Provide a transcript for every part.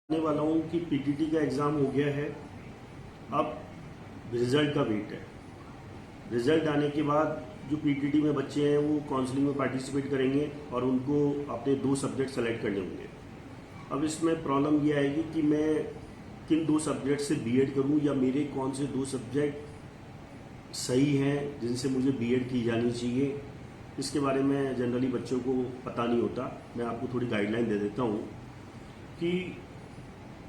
बताने वाला हूँ कि पीटीटी का एग्ज़ाम हो गया है। अब रिज़ल्ट का वेट है। रिज़ल्ट आने के बाद जो पीटीटी में बच्चे हैं वो काउंसलिंग में पार्टिसिपेट करेंगे और उनको अपने 2 सब्जेक्ट सेलेक्ट करने होंगे। अब इसमें प्रॉब्लम ये आएगी कि मैं किन 2 सब्जेक्ट से बीएड करूँ या मेरे कौन से 2 सब्जेक्ट सही हैं जिनसे मुझे बीएड की जानी चाहिए। इसके बारे में जनरली बच्चों को पता नहीं होता। मैं आपको थोड़ी गाइडलाइन दे देता हूँ कि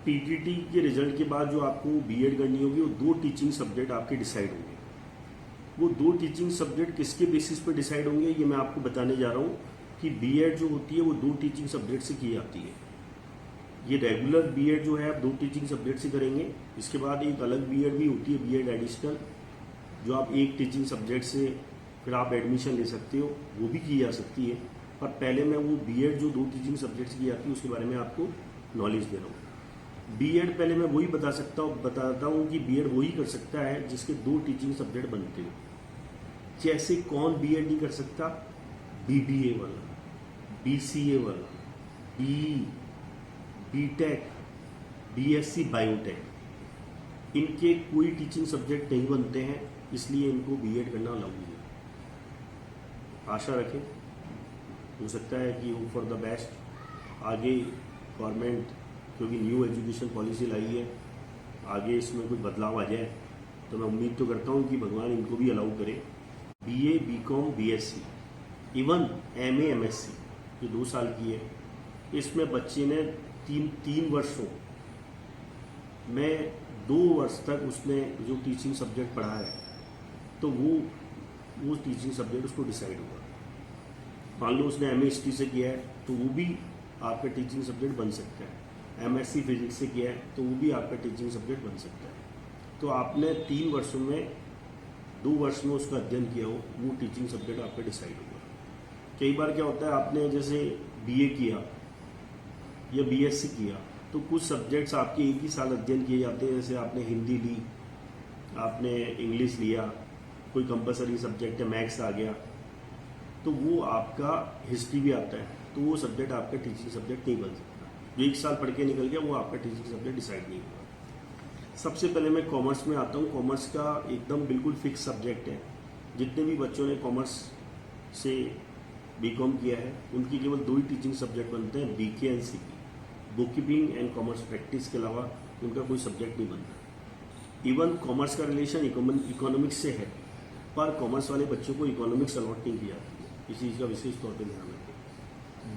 पीटीटी के रिजल्ट के बाद जो आपको बीएड करनी होगी वो 2 टीचिंग सब्जेक्ट आपके डिसाइड होंगे। वो 2 टीचिंग सब्जेक्ट किसके बेसिस पर डिसाइड होंगे ये मैं आपको बताने जा रहा हूँ कि बीएड जो होती है वो 2 टीचिंग सब्जेक्ट से की जाती है। ये रेगुलर बीएड जो है आप 2 टीचिंग सब्जेक्ट से करेंगे। इसके बाद एक अलग बीएड भी होती है, बीएड एडिशनल, जो आप एक टीचिंग सब्जेक्ट से फिर आप एडमिशन ले सकते हो, वो भी की जा सकती है। पर पहले मैं वो बीएड जो 2 टीचिंग सब्जेक्ट से की जाती है उसके बारे में आपको नॉलेज दे रहा हूँ। बीएड पहले मैं वही बताता हूँ कि बीएड वही कर सकता है जिसके 2 टीचिंग सब्जेक्ट बनते हो। जैसे कौन बीएड नहीं कर सकता? बीबीए वाला, बीसीए वाला, बीई, बीटेक, बीएससी बायोटेक, इनके कोई टीचिंग सब्जेक्ट नहीं बनते हैं, इसलिए इनको बीएड करना अलाउ नहीं है। आशा रखें, हो सकता है कि होप फॉर द बेस्ट। आगे गवर्नमेंट क्योंकि न्यू एजुकेशन पॉलिसी लाई है, आगे इसमें कुछ बदलाव आ जाए तो मैं उम्मीद तो करता हूँ कि भगवान इनको भी अलाउ करे। BA, BCom, BSc, even MA, MSc जो 2 साल की है, इसमें बच्चे ने तीन वर्षों में 2 वर्ष तक उसने जो टीचिंग सब्जेक्ट पढ़ा है तो वो टीचिंग सब्जेक्ट उसको डिसाइड होगा। मान लो उसने एमए हिस्ट्री से किया है तो वो भी आपका टीचिंग सब्जेक्ट बन सकता है। एमएससी फिजिक्स से किया है तो वो भी आपका टीचिंग सब्जेक्ट बन सकता है। तो आपने 3 वर्षों में 2 वर्ष में उसका अध्ययन किया हो, वो टीचिंग सब्जेक्ट आपका डिसाइड होगा। कई बार क्या होता है, आपने जैसे बीए किया या बीएससी किया तो कुछ सब्जेक्ट्स आपके एक ही साल अध्ययन किए जाते हैं। जैसे आपने हिंदी ली, आपने इंग्लिश लिया, कोई कंपलसरी सब्जेक्ट है, मैथ्स आ गया, तो वो आपका हिस्ट्री भी आता है, तो वो सब्जेक्ट आपका टीचिंग सब्जेक्ट नहीं बन सकता। जो 1 साल पढ़ के निकल गया वो आपका टीचिंग सब्जेक्ट डिसाइड नहीं होगा। सबसे पहले मैं कॉमर्स में आता हूँ। कॉमर्स का एकदम बिल्कुल फिक्स सब्जेक्ट है। जितने भी बच्चों ने कॉमर्स से बीकॉम किया है उनकी केवल 2 ही टीचिंग सब्जेक्ट बनते हैं, BK and CP, book keeping and commerce practice के अलावा उनका कोई सब्जेक्ट नहीं बनता। इवन कॉमर्स का रिलेशन इकोनॉमिक्स से है, पर कॉमर्स वाले बच्चों को इकोनॉमिक्स अलॉट नहीं की जाती है। इस चीज़ का विशेष तौर पर ध्यान रखें।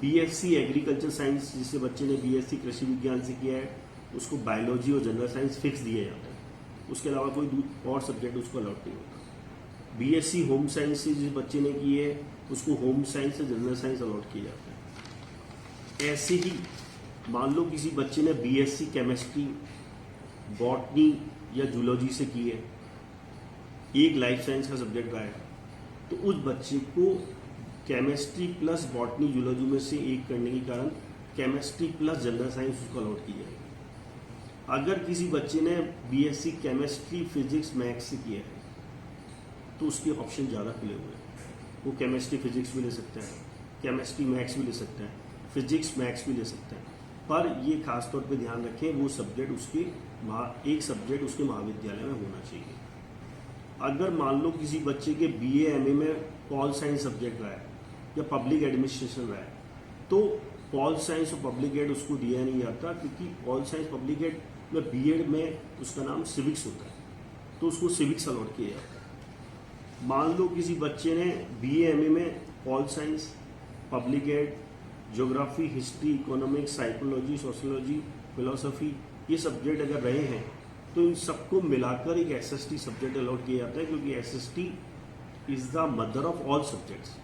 बीएससी एग्रीकल्चर साइंस, जिससे बच्चे ने बीएससी कृषि विज्ञान से किया है, उसको बायोलॉजी और जनरल साइंस फिक्स दिया जाता है। उसके अलावा कोई और सब्जेक्ट उसको अलॉट नहीं होता। बीएससी होम साइंस से जिस बच्चे ने की है उसको होम साइंस से जनरल साइंस अलॉट किया जाता है। ऐसे ही मान लो किसी बच्चे ने बीएससी केमिस्ट्री, बॉटनी या जूलॉजी से की है, एक लाइफ साइंस का सब्जेक्ट रहा है, तो उस बच्चे को केमिस्ट्री प्लस बॉटनी जूलॉजी में से एक करने के कारण केमिस्ट्री प्लस जनरल साइंस उसको अलॉट की जाएगी। अगर किसी बच्चे ने बीएससी केमिस्ट्री, फिजिक्स, मैथ्स से किया है तो उसके ऑप्शन ज़्यादा खुले हुए हैं। वो केमिस्ट्री फिजिक्स भी ले सकता है, केमिस्ट्री मैथ्स भी ले सकता है, फिजिक्स मैथ्स भी ले सकता है। पर ये खास तौर पे ध्यान रखें वो सब्जेक्ट उसके एक सब्जेक्ट उसके महाविद्यालय में होना चाहिए। अगर मान लो किसी बच्चे के बीए, एमए में पॉल साइंस सब्जेक्ट रहा है या पब्लिक एडमिनिस्ट्रेशन रहा है, तो पॉल साइंस और पब्लिक एड उसको दिया नहीं जाता, क्योंकि पॉल साइंस पब्लिक एड में बीएड में उसका नाम सिविक्स होता है, तो उसको सिविक्स अलॉट किया जाता है। मान लो किसी बच्चे ने बीए, एमए में pol science, public ad, geography, history, economics, psychology, sociology, philosophy, ये सब्जेक्ट अगर रहे हैं तो इन सबको मिलाकर एक एसएसटी सब्जेक्ट अलॉट किया जाता है, क्योंकि SST is the mother of all subjects.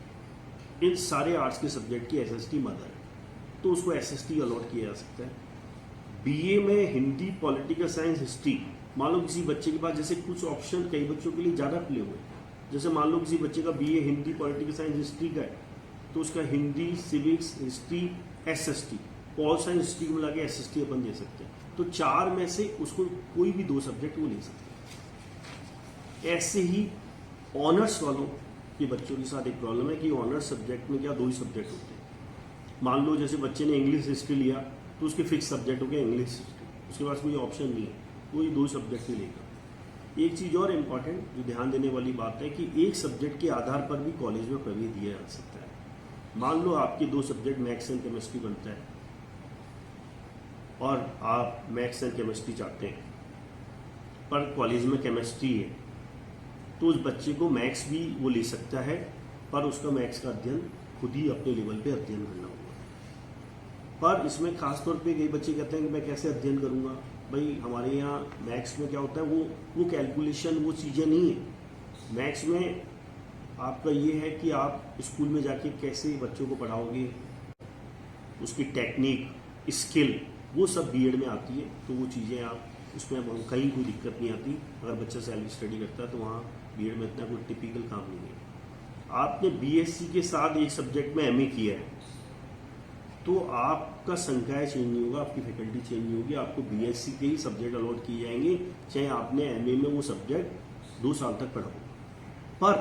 इन सारे आर्ट्स के सब्जेक्ट की एसएसटी मदर है, तो उसको एसएसटी अलॉट किया जा सकता है। बीए में हिंदी, पॉलिटिकल साइंस, हिस्ट्री, मान लो किसी बच्चे के पास, जैसे कुछ ऑप्शन कई बच्चों के लिए ज़्यादा खुले हुए हैं, जैसे मान लो किसी बच्चे का BA Hindi, political science, history का है, तो उसका Hindi, civics, history, SST, pol science, history मिला के एसएसटी अपन दे सकते हैं। तो 4 में से उसको कोई भी 2 सब्जेक्ट वो ले सकते हैं। ऐसे ही ऑनर्स वालों के बच्चों के साथ एक प्रॉब्लम है कि ऑनर्स सब्जेक्ट में क्या 2 ही सब्जेक्ट होते हैं। मान लो जैसे बच्चे ने इंग्लिश हिस्ट्री लिया तो उसके फिक्स सब्जेक्ट हो गए इंग्लिश, उसके पास कोई ऑप्शन नहीं है, कोई 2 सब्जेक्ट ही लेगा। एक चीज़ और इम्पॉर्टेंट जो ध्यान देने वाली बात है कि एक सब्जेक्ट के आधार पर भी कॉलेज में प्रवेश दिया जा सकता है। मान लो आपके 2 सब्जेक्ट मैथ्स एंड केमिस्ट्री बनता है और आप मैथ्स एंड केमिस्ट्री चाहते हैं, पर कॉलेज में केमिस्ट्री है, तो उस बच्चे को मैथ्स भी वो ले सकता है, पर उसका मैथ्स का अध्ययन खुद ही अपने लेवल पे अध्ययन करना होगा। पर इसमें खास तौर पे कई बच्चे कहते हैं कि मैं कैसे अध्ययन करूंगा। भाई हमारे यहाँ मैथ्स में क्या होता है, वो कैलकुलेशन, वो चीज़ें नहीं है। मैथ्स में आपका ये है कि आप स्कूल में जाके कैसे बच्चों को पढ़ाओगे, उसकी टेक्निक, स्किल, वो सब बीएड में आती है। तो वो चीज़ें आप उसमें कहीं कोई दिक्कत नहीं आती। अगर बच्चा सेल्फ स्टडी करता है तो वहाँ बीएड में इतना कोई टिपिकल काम नहीं है। आपने बीएससी के साथ एक सब्जेक्ट में एमए किया है तो आपका संकाय चेंज नहीं होगा, आपकी फैकल्टी चेंज नहीं होगी, आपको बीएससी के ही सब्जेक्ट अलॉट किए जाएंगे, चाहे आपने एमए में वो सब्जेक्ट 2 साल तक पढ़ा हो। पर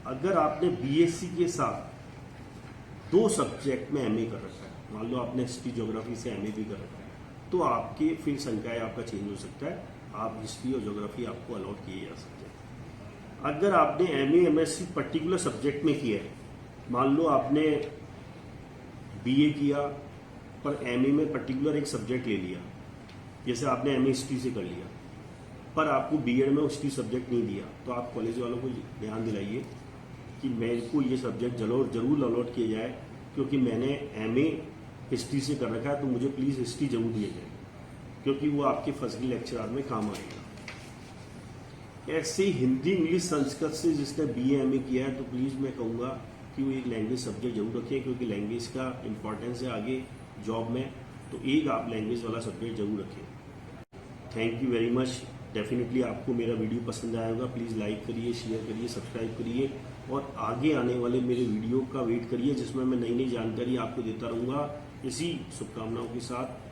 अगर आपने बीएससी के साथ 2 सब्जेक्ट में एमए कर रखा है, मान लो आपने हिस्ट्री ज्योग्राफी से एमए भी कर रखा है, तो आपके फिर संकाय आपका चेंज हो सकता है, आप हिस्ट्री और ज्योग्राफी आपको अलॉट किए जा सकते हैं। अगर आपने एमए एमएससी पर्टिकुलर सब्जेक्ट में किया है, मान लो आपने बीए किया पर एमए में पर्टिकुलर एक सब्जेक्ट ले लिया, जैसे आपने एमए हिस्ट्री से कर लिया, पर आपको बीएड में हिस्ट्री सब्जेक्ट नहीं दिया, तो आप कॉलेज वालों को ध्यान दिलाइए कि मेरे को ये सब्जेक्ट जरूर अलॉट किया जाए, क्योंकि मैंने एमए हिस्ट्री से कर रखा है, तो मुझे प्लीज़ हिस्ट्री जरूर दिया जाए, क्योंकि वो आपके फर्स्ट लेक्चर में काम आएगा। ऐसे हिंदी इंग्लिश संस्कृत से जिसने बीए एमए किया है, तो प्लीज़ मैं कहूँगा कि वो एक लैंग्वेज सब्जेक्ट जरूर रखें, क्योंकि लैंग्वेज का इंपॉर्टेंस है आगे जॉब में, तो एक आप लैंग्वेज वाला सब्जेक्ट जरूर रखें। Thank you very much. Definitely आपको मेरा वीडियो पसंद आया होगा। प्लीज़ लाइक करिए, शेयर करिए, सब्सक्राइब करिए और आगे आने वाले मेरे वीडियो का वेट करिए, जिसमें मैं नई नई जानकारी आपको देता रहूँगा। इसी शुभकामनाओं के साथ